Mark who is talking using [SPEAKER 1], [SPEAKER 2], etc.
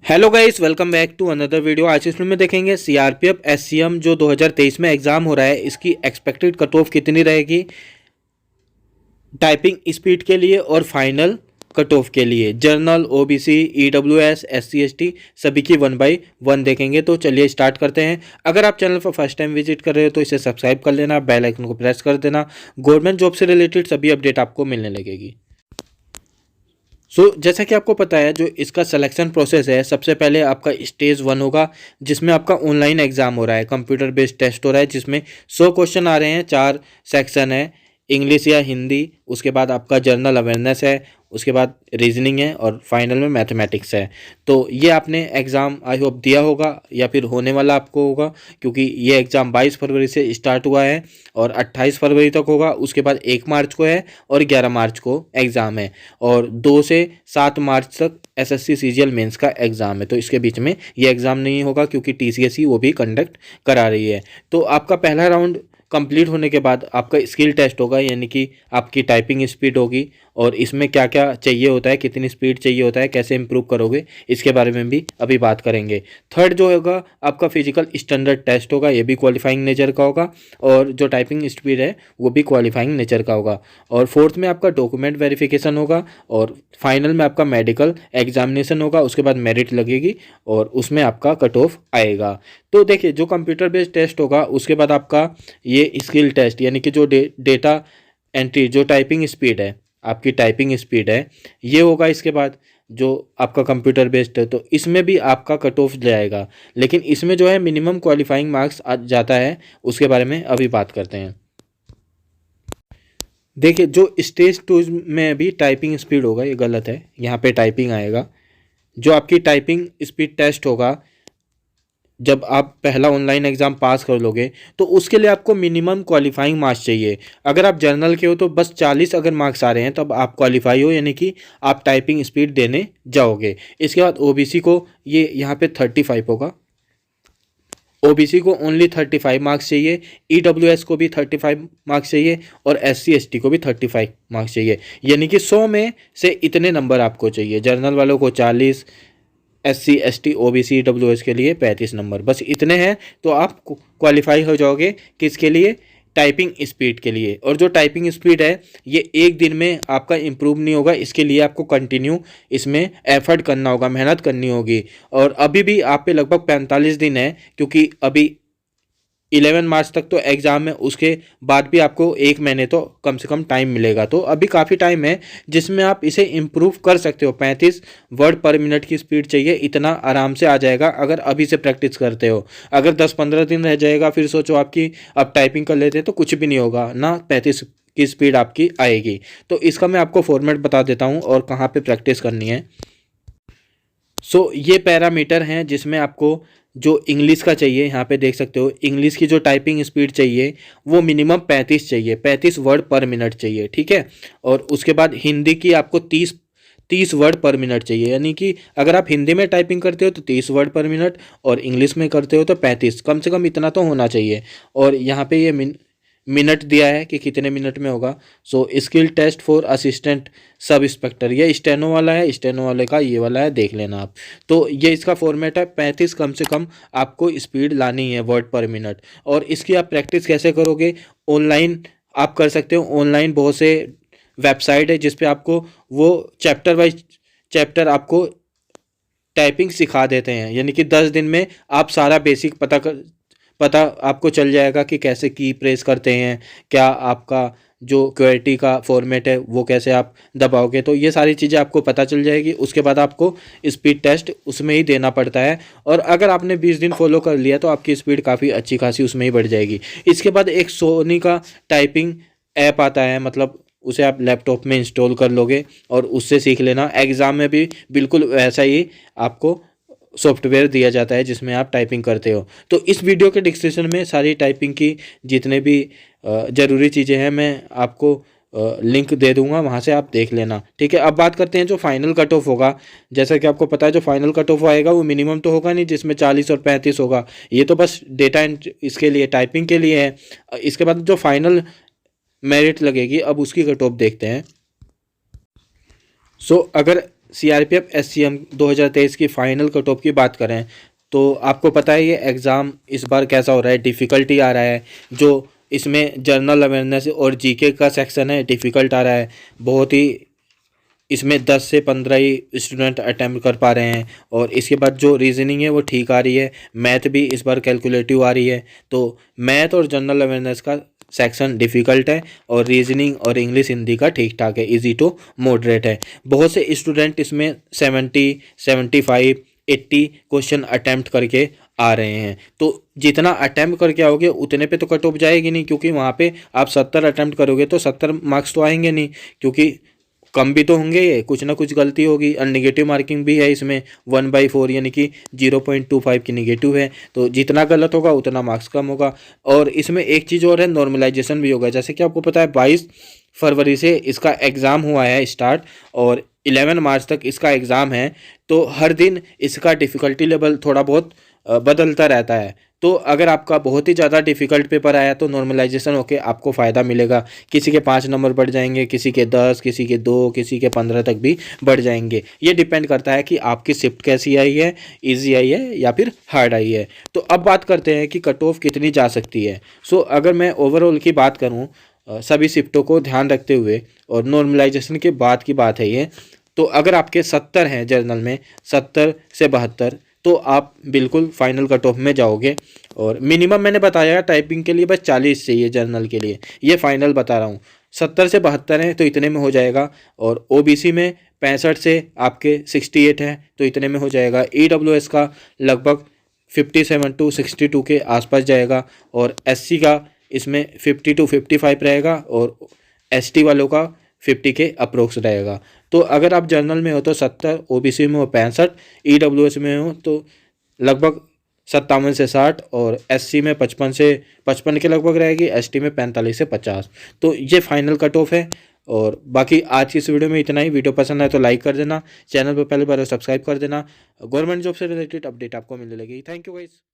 [SPEAKER 1] Hello guys, welcome back to another video. आज इस में देखेंगे सीआरपीएफ एससीएम जो 2023 में एग्जाम हो रहा है, इसकी एक्सपेक्टेड कट ऑफ कितनी रहेगी टाइपिंग स्पीड के लिए और फाइनल कट ऑफ के लिए। Journal, OBC, EWS, SC ST सभी की 1 बाय 1 देखेंगे। तो चलिए स्टार्ट करते हैं। अगर आप चैनल पर फर्स्ट टाइम विजिट कर रहे हो तो इसे सब्सक्राइब कर लेना, बेल आइकन को प्रेस कर देना। गवर्नमेंट जॉब से रिलेटेड सभी अपडेट आपको मिलने लगेगी। जैसा कि आपको पता है, जो इसका सिलेक्शन प्रोसेस है, सबसे पहले आपका स्टेज 1 होगा जिसमें आपका ऑनलाइन एग्जाम हो रहा है, कंप्यूटर बेस्ड टेस्ट हो रहा है, जिसमें 100 क्वेश्चन आ रहे हैं। 4 सेक्शन है, इंग्लिश या हिंदी, उसके बाद आपका जनरल अवेयरनेस है, उसके बाद रीजनिंग है और फाइनल में मैथमेटिक्स है। तो ये आपने एग्ज़ाम आई होप दिया होगा या फिर होने वाला आपको होगा, क्योंकि ये एग्ज़ाम 22 फरवरी से स्टार्ट हुआ है और 28 फरवरी तक होगा। उसके बाद 1 मार्च को है और 11 मार्च को एग्ज़ाम है और 2 से 7 मार्च तक एसएससी सीजीएल मेंस का एग्ज़ाम है। तो इसके बीच में ये एग्ज़ाम नहीं होगा क्योंकि टीसीएसई वो भी कंडक्ट करा रही है। तो आपका पहला राउंड कंप्लीट होने के बाद आपका स्किल टेस्ट होगा, यानी कि आपकी टाइपिंग स्पीड होगी और इसमें क्या क्या चाहिए होता है, कितनी स्पीड चाहिए होता है, कैसे इंप्रूव करोगे, इसके बारे में भी अभी बात करेंगे। थर्ड जो होगा आपका फिजिकल स्टैंडर्ड टेस्ट होगा, ये भी क्वालिफाइंग नेचर का होगा और जो टाइपिंग स्पीड है वो भी क्वालिफाइंग नेचर का होगा। और फोर्थ में आपका डॉक्यूमेंट वेरिफिकेशन होगा और फाइनल में आपका मेडिकल एग्जामिनेशन होगा। उसके बाद मेरिट लगेगी और उसमें आपका कट ऑफ आएगा। तो देखिए, जो कंप्यूटर बेस्ड टेस्ट होगा उसके बाद आपका ये स्किल टेस्ट, यानी कि जो डेटा एंट्री, जो टाइपिंग स्पीड है, आपकी टाइपिंग स्पीड है, ये होगा। इसके बाद जो आपका कंप्यूटर बेस्ड है तो इसमें भी आपका कट ऑफ जाएगा, लेकिन इसमें जो है मिनिमम क्वालिफाइंग मार्क्स आ जाता है। उसके बारे में अभी बात करते हैं। देखिए, जो स्टेज 2 में भी टाइपिंग स्पीड होगा, ये गलत है, यहाँ पे टाइपिंग आएगा। जो आपकी टाइपिंग स्पीड टेस्ट होगा, जब आप पहला ऑनलाइन एग्ज़ाम पास कर लोगे तो उसके लिए आपको मिनिमम क्वालिफाइंग मार्क्स चाहिए। अगर आप जर्नल के हो तो बस 40 अगर मार्क्स आ रहे हैं तब आप क्वालिफाई हो, यानी कि आप टाइपिंग स्पीड देने जाओगे। इसके बाद ओबीसी को ये यहाँ पे 35 होगा, ओबीसी को ओनली 35 मार्क्स चाहिए, ईडब्ल्यूएस को भी 35 मार्क्स चाहिए और एससी एसटी को भी 35 मार्क्स चाहिए, यानी कि 100 में से इतने नंबर आपको चाहिए। जर्नल वालों को 40, एससी एसटी ओबीसी डब्ल्यूएस के लिए 35 नंबर, बस इतने हैं तो आप क्वालिफाई हो जाओगे। किसके लिए? टाइपिंग स्पीड के लिए। और जो टाइपिंग स्पीड है ये एक दिन में आपका इम्प्रूव नहीं होगा, इसके लिए आपको कंटिन्यू इसमें एफर्ट करना होगा, मेहनत करनी होगी। और अभी भी आप पे लगभग 45 दिन है, क्योंकि अभी 11 मार्च तक तो एग्ज़ाम है, उसके बाद भी आपको 1 महीने तो कम से कम टाइम मिलेगा। तो अभी काफ़ी टाइम है जिसमें आप इसे इम्प्रूव कर सकते हो। 35 वर्ड पर मिनट की स्पीड चाहिए, इतना आराम से आ जाएगा अगर अभी से प्रैक्टिस करते हो। अगर 10-15 दिन रह जाएगा फिर सोचो आपकी अब टाइपिंग कर लेते हैं तो कुछ भी नहीं होगा ना, 35 की स्पीड आपकी आएगी। तो इसका मैं आपको फॉर्मेट बता देता हूँ और कहाँ पर प्रैक्टिस करनी है। ये पैरामीटर हैं जिसमें आपको जो इंग्लिश का चाहिए, यहाँ पे देख सकते हो इंग्लिश की जो टाइपिंग स्पीड चाहिए वो मिनिमम 35 चाहिए, 35 वर्ड पर मिनट चाहिए, ठीक है। और उसके बाद हिंदी की आपको 30 वर्ड पर मिनट चाहिए, यानी कि अगर आप हिंदी में टाइपिंग करते हो तो 30 वर्ड पर मिनट और इंग्लिश में करते हो तो 35, कम से कम इतना तो होना चाहिए। और यहाँ पे ये मिनट दिया है कि कितने मिनट में होगा। Skill test for assistant sub inspector, ये स्टेनो वाला है, स्टेनो वाले का ये वाला है, देख लेना आप। तो ये इसका फॉर्मेट है, 35 कम से कम आपको स्पीड लानी है वर्ड पर मिनट। और इसकी आप प्रैक्टिस कैसे करोगे? ऑनलाइन आप कर सकते हो। ऑनलाइन बहुत से वेबसाइट है जिस पे आपको वो चैप्टर वाइज चैप्टर आपको टाइपिंग सिखा देते हैं, यानी कि 10 दिन में आप सारा बेसिक पता आपको चल जाएगा कि कैसे की प्रेस करते हैं, क्या आपका जो क्वेरिटी का फॉर्मेट है वो कैसे आप दबाओगे, तो ये सारी चीज़ें आपको पता चल जाएगी। उसके बाद आपको स्पीड टेस्ट उसमें ही देना पड़ता है और अगर आपने 20 दिन फॉलो कर लिया तो आपकी स्पीड काफ़ी अच्छी खासी उसमें ही बढ़ जाएगी। इसके बाद एक सोनी का टाइपिंग ऐप आता है, मतलब उसे आप लैपटॉप में इंस्टॉल कर लोगे और उससे सीख लेना। एग्ज़ाम में भी बिल्कुल वैसा ही आपको सॉफ्टवेयर दिया जाता है जिसमें आप टाइपिंग करते हो। तो इस वीडियो के डिस्क्रिप्शन में सारी टाइपिंग की जितने भी ज़रूरी चीज़ें हैं मैं आपको लिंक दे दूंगा, वहाँ से आप देख लेना, ठीक है। अब बात करते हैं जो फाइनल कट ऑफ होगा। जैसा कि आपको पता है जो फाइनल कट ऑफ आएगा वो मिनिमम तो होगा नहीं जिसमें 40 और 35 होगा, ये तो बस डेटा एंट्री इसके लिए टाइपिंग के लिए है। इसके बाद जो फाइनल मेरिट लगेगी अब उसकी कट ऑफ देखते हैं। अगर CRPF SCM 2023 की फ़ाइनल कट ऑफ की बात करें तो आपको पता है ये एग्ज़ाम इस बार कैसा हो रहा है, डिफ़िकल्टी आ रहा है। जो इसमें जनरल अवेयरनेस और जीके का सेक्शन है डिफ़िकल्ट आ रहा है बहुत ही। इसमें 10 से 15 ही स्टूडेंट अटेम्प्ट कर पा रहे हैं। और इसके बाद जो रीजनिंग है वो ठीक आ रही है। मैथ भी इस बार कैलकुलेटिव आ रही है। तो मैथ और जनरल अवेयरनेस का सेक्शन डिफ़िकल्ट है और रीजनिंग और इंग्लिश हिंदी का ठीक ठाक है, इजी टू मॉडरेट है। बहुत से स्टूडेंट इसमें 70, 75, 80 क्वेश्चन अटैम्प्ट करके आ रहे हैं। तो जितना अटैम्प्ट करके आओगे उतने पे तो कट ऑफ जाएगी नहीं, क्योंकि वहाँ पे आप 70 अटैम्प्ट करोगे तो 70 मार्क्स तो आएंगे नहीं, क्योंकि कम भी तो होंगे, ये कुछ ना कुछ गलती होगी। और निगेटिव मार्किंग भी है इसमें 1/4 यानी कि 0.25 की निगेटिव है। तो जितना गलत होगा उतना मार्क्स कम होगा। और इसमें एक चीज़ और है, नॉर्मलाइजेशन भी होगा। जैसे कि आपको पता है 22 फरवरी से इसका एग्ज़ाम हुआ है स्टार्ट और 11 मार्च तक इसका एग्ज़ाम है। तो हर दिन इसका डिफ़िकल्टी लेवल थोड़ा बहुत बदलता रहता है। तो अगर आपका बहुत ही ज़्यादा डिफ़िकल्ट पेपर आया तो नॉर्मलाइजेशन होके आपको फ़ायदा मिलेगा। किसी के 5 नंबर बढ़ जाएंगे, किसी के 10, किसी के 2, किसी के 15 तक भी बढ़ जाएंगे। ये डिपेंड करता है कि आपकी शिफ्ट कैसी आई है, ईजी आई है या फिर हार्ड आई है। तो अब बात करते हैं कि कट ऑफ कितनी जा सकती है। सो अगर मैं ओवरऑल की बात करूँ सभी शिफ्टों को ध्यान रखते हुए और नॉर्मलाइजेशन के बाद की बात है ये, तो अगर आपके 70 हैं जर्नल में, 70 से 72, तो आप बिल्कुल फाइनल कट ऑफ में जाओगे। और मिनिमम मैंने बताया टाइपिंग के लिए बस 40 चाहिए जर्नल के लिए, ये फाइनल बता रहा हूँ। 70 से 72 हैं तो इतने में हो जाएगा। और OBC में 65 से आपके 68 हैं तो इतने में हो जाएगा। EWS का लगभग 57 to 62 के आसपास जाएगा। और SC का इसमें 50 to 55 रहेगा और ST वालों का 50 के अप्रोक्स रहेगा। तो अगर आप जनरल में हो तो 70, OBC में हो 65, EWS में हो तो लगभग 57 से 60 और SC में 55 के लगभग रहेगी, ST में 45 से 50। तो ये फाइनल कट ऑफ है। और बाकी आज की इस वीडियो में इतना ही। वीडियो पसंद आए तो लाइक कर देना, चैनल पर पहले बार सब्सक्राइब कर देना। गवर्नमेंट जॉब से रिलेटेड अपडेट आपको मिलने लगेगी। Thank you guys.